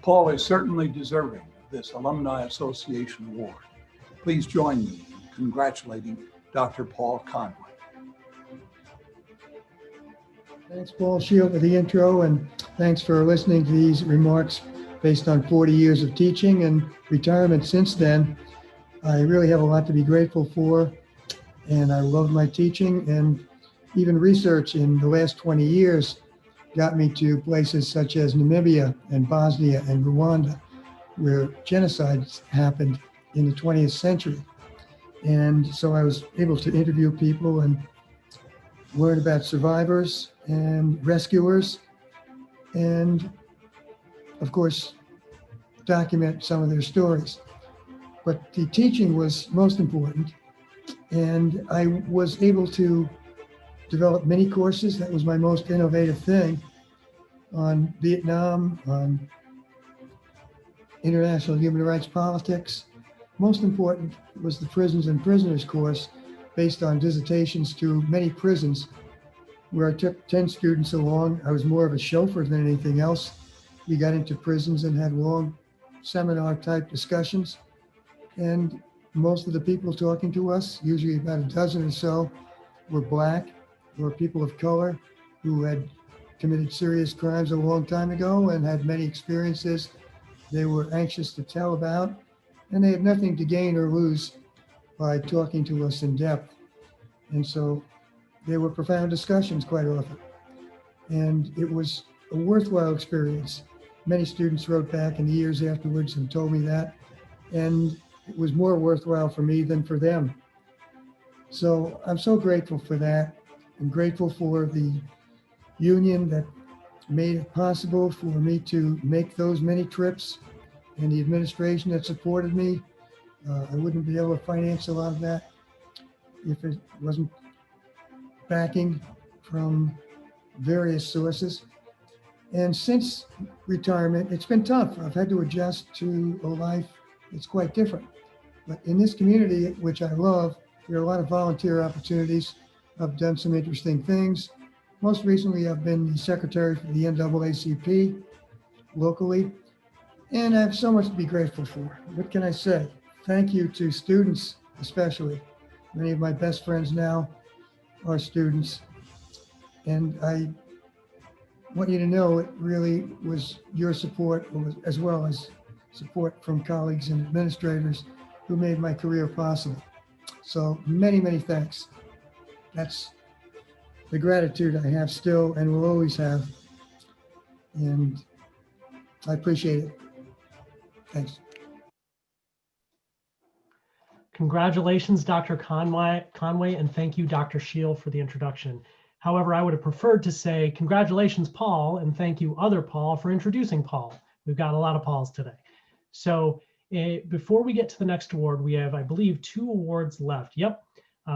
Paul is certainly deserving of this Alumni Association award. Please join me in congratulating Dr. Paul Conway. Thanks, Paul Shield, for the intro, and thanks for listening to these remarks based on 40 years of teaching and retirement since then. I really have a lot to be grateful for, and I love my teaching, and even research in the last 20 years got me to places such as Namibia and Bosnia and Rwanda, where genocides happened in the 20th century. And so I was able to interview people and learn about survivors and rescuers, and of course, document some of their stories. But the teaching was most important, and I was able to develop many courses. That was my most innovative thing, on Vietnam, on international human rights politics. Most important was the Prisons and Prisoners course, based on visitations to many prisons, where I took 10 students along. I was more of a chauffeur than anything else. We got into prisons and had long seminar type discussions. And most of the people talking to us, usually about a dozen or so, were Black or people of color who had committed serious crimes a long time ago and had many experiences they were anxious to tell about. And they had nothing to gain or lose by talking to us in depth. And so they were profound discussions quite often. And it was a worthwhile experience. Many students wrote back in the years afterwards and told me that. And it was more worthwhile for me than for them. So I'm so grateful for that. I'm grateful for the union that made it possible for me to make those many trips, and the administration that supported me. I wouldn't be able to finance a lot of that if it wasn't backing from various sources. And since retirement, it's been tough. I've had to adjust to a life that's quite different. But in this community, which I love, there are a lot of volunteer opportunities. I've done some interesting things. Most recently, I've been the secretary for the NAACP locally, and I have so much to be grateful for. What can I say? Thank you to students, especially. Many of my best friends now are students. And I want you to know it really was your support, as well as support from colleagues and administrators who made my career possible. So many, many thanks. That's the gratitude I have still and will always have. And I appreciate it. Thanks. Congratulations, Dr. Conway, and thank you, Dr. Shield, for the introduction. However, I would have preferred to say congratulations, Paul, and thank you, other Paul, for introducing Paul. We've got a lot of Pauls today. So before we get to the next award, we have, I believe, 2 awards left. Yep,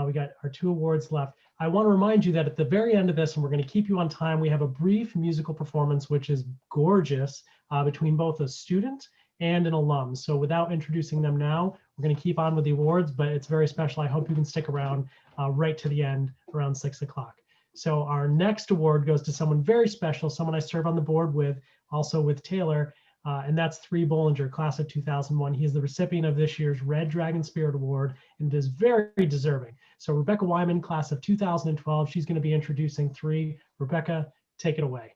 we got our 2 awards left. I want to remind you that at the very end of this, and we're going to keep you on time, we have a brief musical performance, which is gorgeous, between both a student and an alum. So without introducing them now, we're going to keep on with the awards, but it's very special. I hope you can stick around right to the end around 6 o'clock. So our next award goes to someone very special, someone I serve on the board with, also with Taylor, and that's 3 Bollinger, class of 2001. He is the recipient of this year's Red Dragon Spirit Award and is very deserving. So Rebecca Wyman, class of 2012, she's going to be introducing 3. Rebecca, take it away.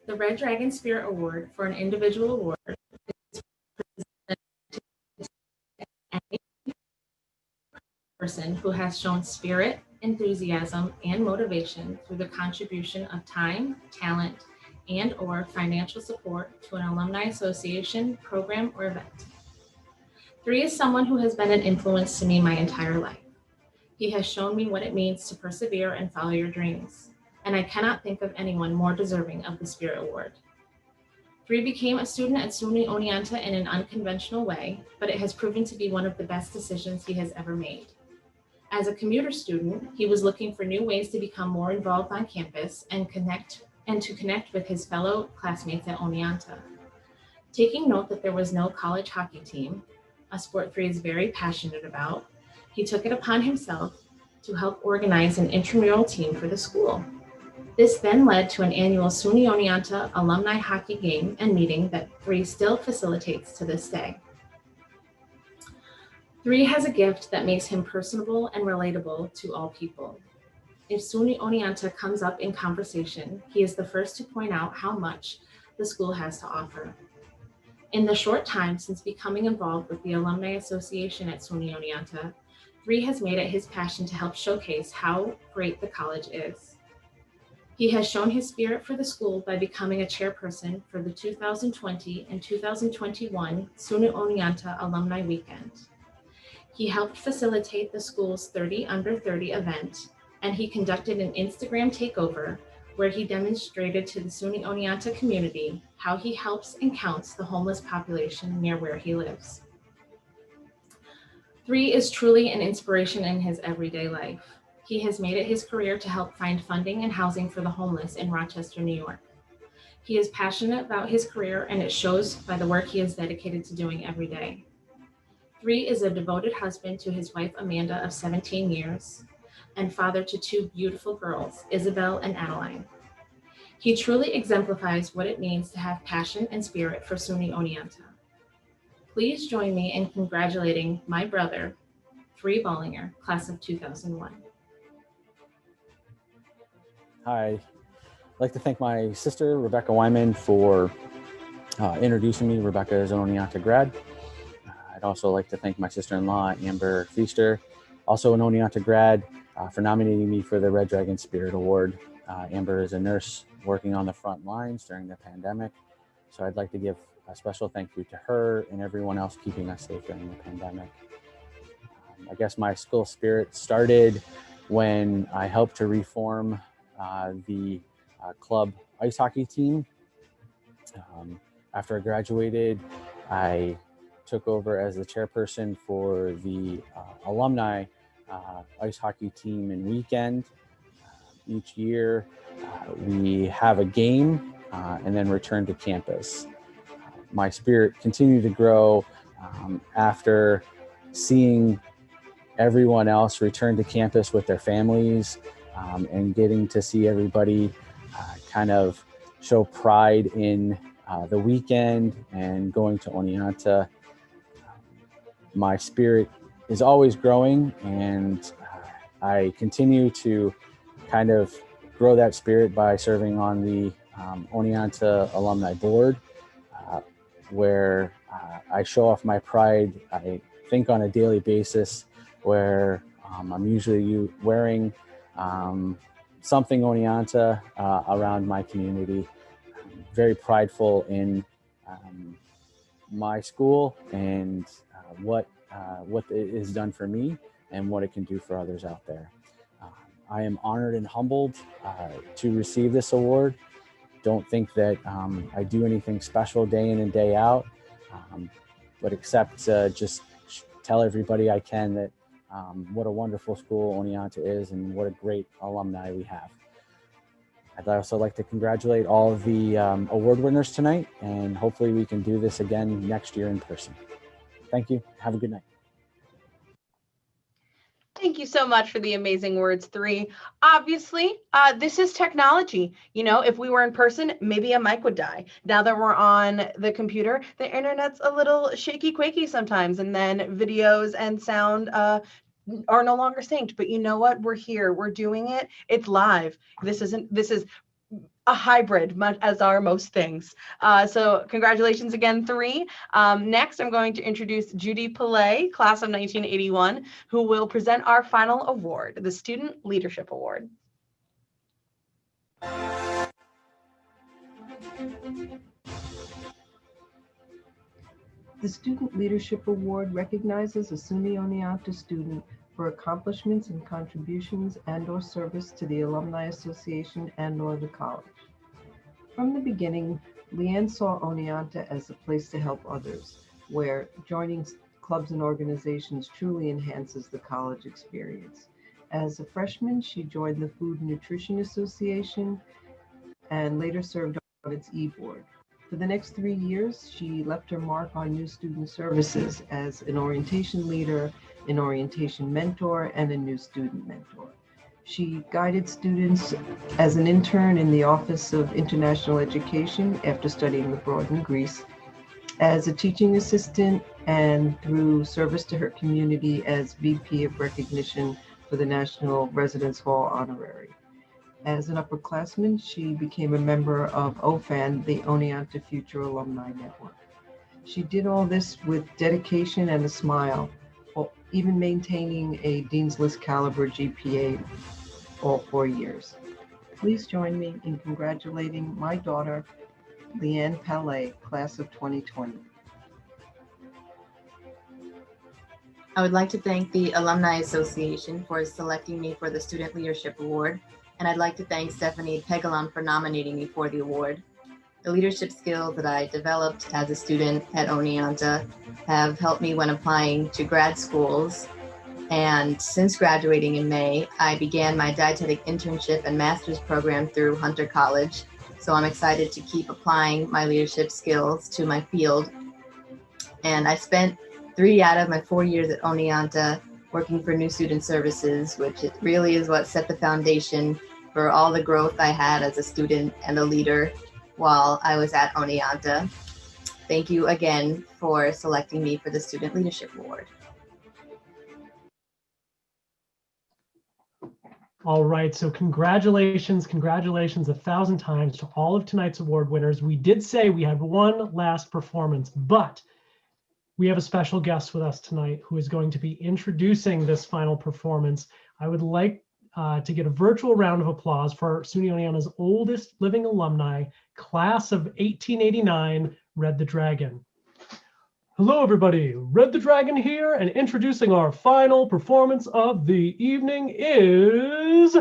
The Red Dragon Spirit Award for an individual award is any person who has shown spirit, enthusiasm, and motivation through the contribution of time, talent, and/or financial support to an alumni association, program, or event. 3 is someone who has been an influence to me my entire life. He has shown me what it means to persevere and follow your dreams, and I cannot think of anyone more deserving of the Spirit Award. 3 became a student at SUNY Oneonta in an unconventional way, but it has proven to be one of the best decisions he has ever made. As a commuter student, he was looking for new ways to become more involved on campus and to connect with his fellow classmates at Oneonta. Taking note that there was no college hockey team, a sport 3 is very passionate about, he took it upon himself to help organize an intramural team for the school. This then led to an annual SUNY Oneonta alumni hockey game and meeting that 3 still facilitates to this day. 3 has a gift that makes him personable and relatable to all people. If SUNY Oneonta comes up in conversation, he is the first to point out how much the school has to offer. In the short time since becoming involved with the Alumni Association at SUNY Oneonta, 3 has made it his passion to help showcase how great the college is. He has shown his spirit for the school by becoming a chairperson for the 2020 and 2021 SUNY Oneonta Alumni Weekend. He helped facilitate the school's 30 Under 30 event, and he conducted an Instagram takeover where he demonstrated to the SUNY Oneonta community how he helps and counts the homeless population near where he lives. 3 is truly an inspiration in his everyday life. He has made it his career to help find funding and housing for the homeless in Rochester, New York. He is passionate about his career, and it shows by the work he is dedicated to doing every day. 3 is a devoted husband to his wife, Amanda, of 17 years, and father to 2 beautiful girls, Isabel and Adeline. He truly exemplifies what it means to have passion and spirit for SUNY Oneonta. Please join me in congratulating my brother, 3 Bollinger, class of 2001. Hi, I'd like to thank my sister, Rebecca Wyman, for introducing me. Rebecca is an Oneonta grad. I'd also like to thank my sister-in-law, Amber Feaster, also an Oneonta grad, for nominating me for the Red Dragon Spirit Award. Amber is a nurse working on the front lines during the pandemic, so I'd like to give a special thank you to her and everyone else keeping us safe during the pandemic. I guess my school spirit started when I helped to reform the club ice hockey team. After I graduated, I took over as the chairperson for the alumni ice hockey team and weekend. Each year we have a game and then return to campus. My spirit continued to grow after seeing everyone else return to campus with their families and getting to see everybody kind of show pride in the weekend and going to Oneonta. My spirit is always growing, and I continue to kind of grow that spirit by serving on the Oneonta Alumni Board, where I show off my pride, I think, on a daily basis, where I'm usually wearing something Oneonta around my community. I'm very prideful in my school and what it has done for me and what it can do for others out there. I am honored and humbled to receive this award. Don't think that I do anything special day in and day out. but except just tell everybody I can that what a wonderful school Oneonta is and what a great alumni we have. I'd also like to congratulate all of the award winners tonight, and hopefully we can do this again next year in person. Thank you. Have a good night. Thank you so much for the amazing words, 3. Obviously, this is technology. You know, if we were in person, maybe a mic would die. Now that we're on the computer, the internet's a little shaky quaky sometimes, and then videos and sound are no longer synced. But you know what? We're here. We're doing it. It's live. This is a hybrid, much as are most things. So congratulations again, 3. Next, I'm going to introduce Judy Pillay, class of 1981, who will present our final award, the Student Leadership Award. The Student Leadership Award recognizes a SUNY Oneonta student for accomplishments and contributions and/or service to the Alumni Association and/or the college. From the beginning, Leanne saw Oneonta as a place to help others, where joining clubs and organizations truly enhances the college experience. As a freshman, she joined the Food and Nutrition Association and later served on its e-board. For the next 3 years, she left her mark on new student services as an orientation leader, an orientation mentor, and a new student mentor. She guided students as an intern in the Office of International Education after studying abroad in Greece, as a teaching assistant, and through service to her community as VP of Recognition for the National Residence Hall Honorary. As an upperclassman, she became a member of OFAN, the Oneonta Future Alumni Network. She did all this with dedication and a smile, while even maintaining a Dean's List caliber GPA all 4 years. Please join me in congratulating my daughter, Leanne Pillay, class of 2020. I would like to thank the Alumni Association for selecting me for the Student Leadership Award, and I'd like to thank Stephanie Pegalon for nominating me for the award. The leadership skills that I developed as a student at Oneonta have helped me when applying to grad schools. And since graduating in May, I began my dietetic internship and master's program through Hunter College. So I'm excited to keep applying my leadership skills to my field. And I spent 3 out of my 4 years at Oneonta working for New Student Services, which it really is what set the foundation for all the growth I had as a student and a leader while I was at Oneonta. Thank you again for selecting me for the Student Leadership Award. All right, so congratulations 1,000 times to all of tonight's award winners. We did say we had one last performance, but we have a special guest with us tonight who is going to be introducing this final performance. I would like to get a virtual round of applause for SUNY Oneonta's oldest living alumni, class of 1889, Red the Dragon. Hello, everybody. Red the Dragon here, and introducing our final performance of the evening is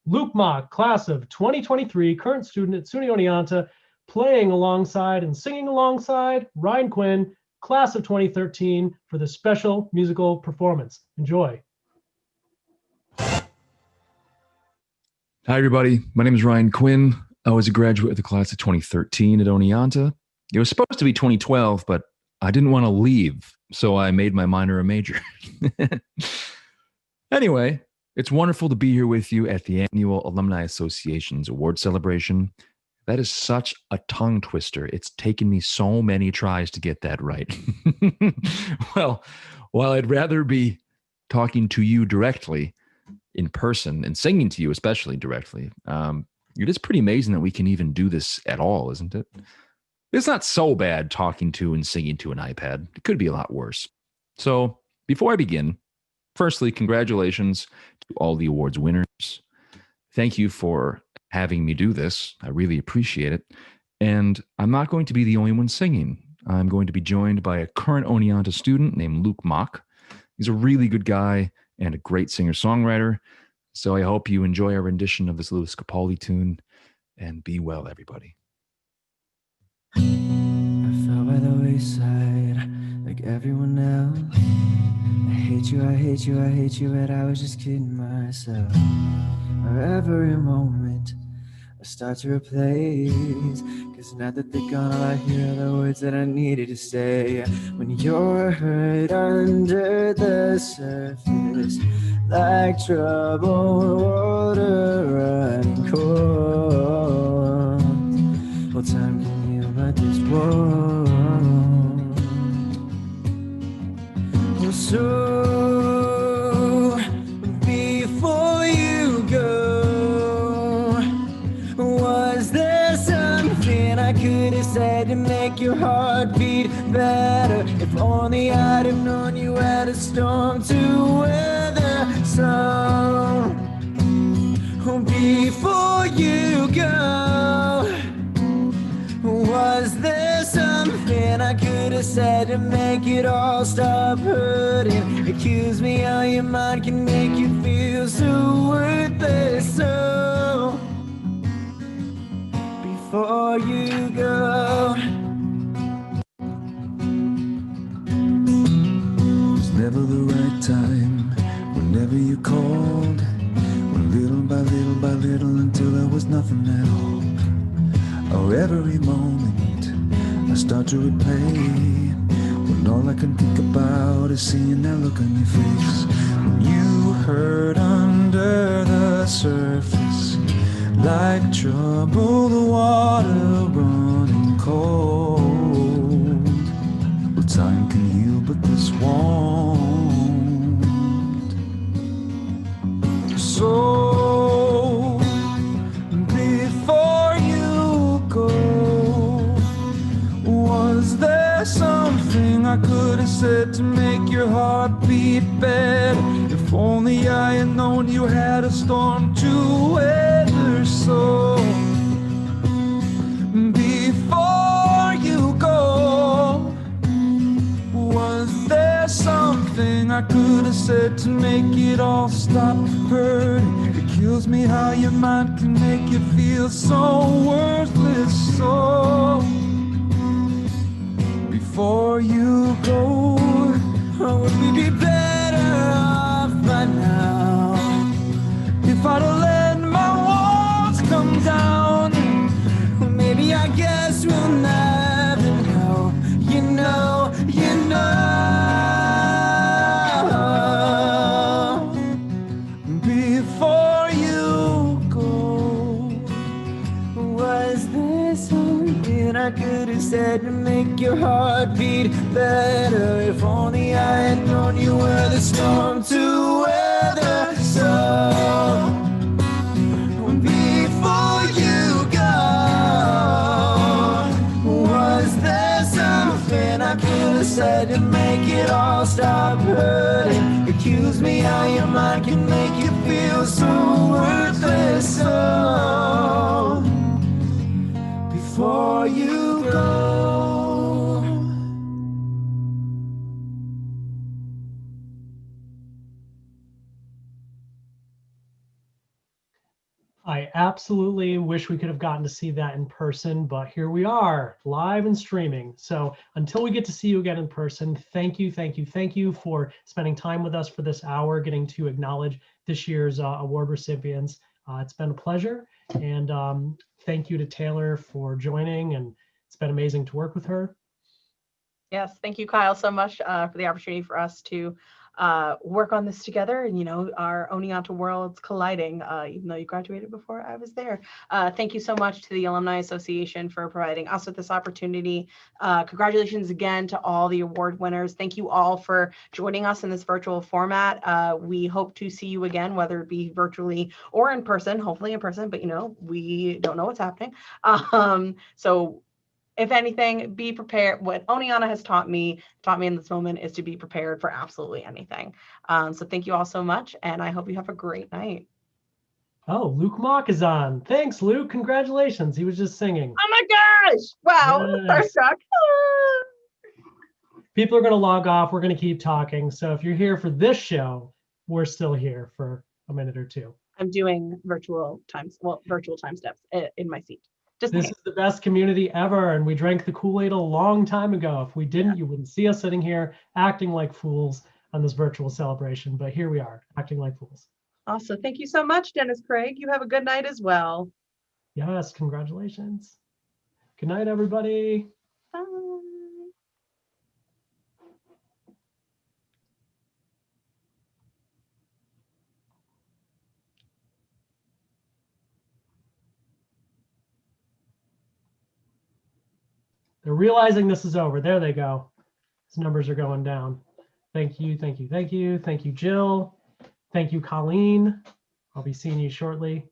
Luke Mock, class of 2023, current student at SUNY Oneonta, playing alongside and singing alongside Ryan Quinn, class of 2013, for the special musical performance. Enjoy. Hi, everybody. My name is Ryan Quinn. I was a graduate of the class of 2013 at Oneonta. It was supposed to be 2012, but I didn't want to leave, so I made my minor a major. Anyway, it's wonderful to be here with you at the annual Alumni Association's award celebration. That is such a tongue twister. It's taken me so many tries to get that right. Well, while I'd rather be talking to you directly in person and singing to you especially directly, it is pretty amazing that we can even do this at all, isn't it? It's not so bad talking to and singing to an iPad. It could be a lot worse. So before I begin, firstly, congratulations to all the awards winners. Thank you for having me do this. I really appreciate it. And I'm not going to be the only one singing. I'm going to be joined by a current Oneonta student named Luke Mock. He's a really good guy and a great singer-songwriter. So I hope you enjoy our rendition of this Louis Capaldi tune, and be well, everybody. I fell by the wayside like everyone else. I hate you, I hate you, I hate you, but I was just kidding myself. Or every moment I start to replace, cause now that they're gone, all I hear are the words that I needed to say. When you're hurt under the surface, like troubled water running cold. Well, time can heal, but this won't. Well, so before you go, was there something I could have said to make your heart beat better? If only I'd have known you had a storm to weather. So before you go, was there something I could have said to make it all stop hurting? Accuse me how your mind can make you feel so worthless. So before you go, was never the right time. Whenever you called, went little by little by little until there was nothing at all. Oh, every moment I start to replay, when all I can think about is seeing that look on your face. When you hurt under the surface, like troubled water running cold. Well, time can heal, but this won't. So before you go, was there something I could have said to make your heart beat better? If only I had known you had a storm to weather. So before you go, was there something I could have said to make it all stop hurting? It kills me how your mind can make you feel so worthless. So before you go, would we be better off by now if I'd have let my walls come down? Maybe I guess we'll never know. You know, you know. Before you go, was there something I could have said to make your heart beat better? If only I had known you were the storm to weather. So before you go, was there something I could have said to make it all stop hurting? Accuse me how your mind can make you feel so worthless. So before you go. I absolutely wish we could have gotten to see that in person, but here we are, live and streaming. So until we get to see you again in person, thank you, thank you, thank you for spending time with us for this hour, getting to acknowledge this year's award recipients. It's been a pleasure, and thank you to Taylor for joining, and it's been amazing to work with her. Yes, thank you, Kyle, so much for the opportunity for us to work on this together, and our Oneonta worlds colliding, even though you graduated before I was there. Thank you so much to the Alumni Association for providing us with this opportunity. Congratulations again to all the award winners. Thank you all for joining us in this virtual format. We hope to see you again, whether it be virtually or in person, hopefully in person, but we don't know what's happening. So if anything, be prepared. What Oneonta has taught me in this moment is to be prepared for absolutely anything. So thank you all so much, and I hope you have a great night. Oh, Luke Mock is on. Thanks, Luke. Congratulations. He was just singing. Oh my gosh! Wow, Yes. starstruck. People are going to log off. We're going to keep talking. So if you're here for this show, we're still here for a minute or two. I'm doing virtual time steps in my seat. Just This is the best community ever, and we drank the Kool-Aid a long time ago. If we didn't, you wouldn't see us sitting here acting like fools on this virtual celebration, but here we are, acting like fools. awesome. Thank you so much, Dennis Craig. You have a good night as well. Yes, congratulations. Good night, everybody. Bye. They're realizing this is over. There they go. These numbers are going down. Thank you, thank you, thank you. Thank you, Jill. Thank you, Colleen. I'll be seeing you shortly.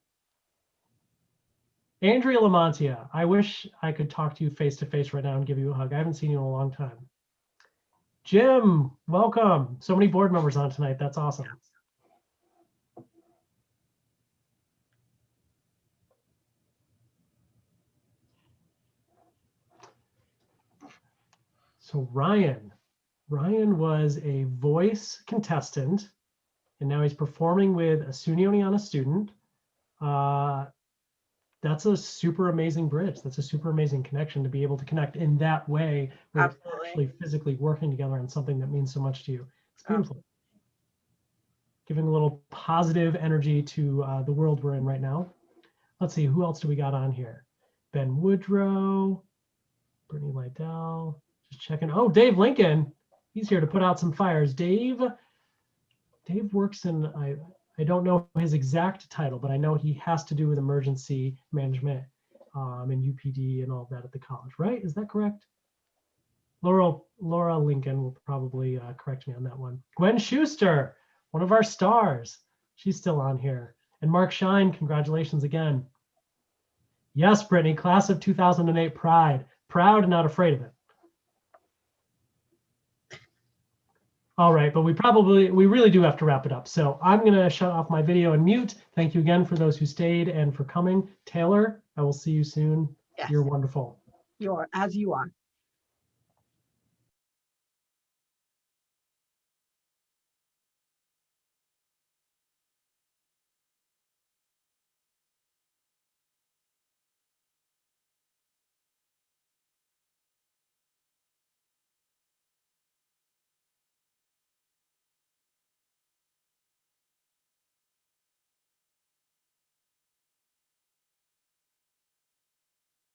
Andrea Lamontia, I wish I could talk to you face to face right now and give you a hug. I haven't seen you in a long time. Jim, welcome. So many board members on tonight. That's awesome. So Ryan was a voice contestant, and now he's performing with a SUNY Oneonta student. That's a super amazing bridge. That's a super amazing connection to be able to connect in that way, where you're actually physically working together on something that means so much to you. It's beautiful. Giving a little positive energy to the world we're in right now. Let's see, who else do we got on here? Ben Woodrow, Brittany Lydell, just checking. Oh, Dave Lincoln, he's here to put out some fires. Dave works in, I don't know his exact title, but I know he has to do with emergency management and UPD and all that at the college, right? Is that correct? Laura Lincoln will probably correct me on that one. Gwen Schuster, one of our stars. She's still on here. And Mark Shine, congratulations again. Yes, Brittany, class of 2008 pride. Proud and not afraid of it. All right, but we really do have to wrap it up. So I'm going to shut off my video and mute. Thank you again for those who stayed and for coming. Taylor, I will see you soon. Yes. You're wonderful. You are, as you are.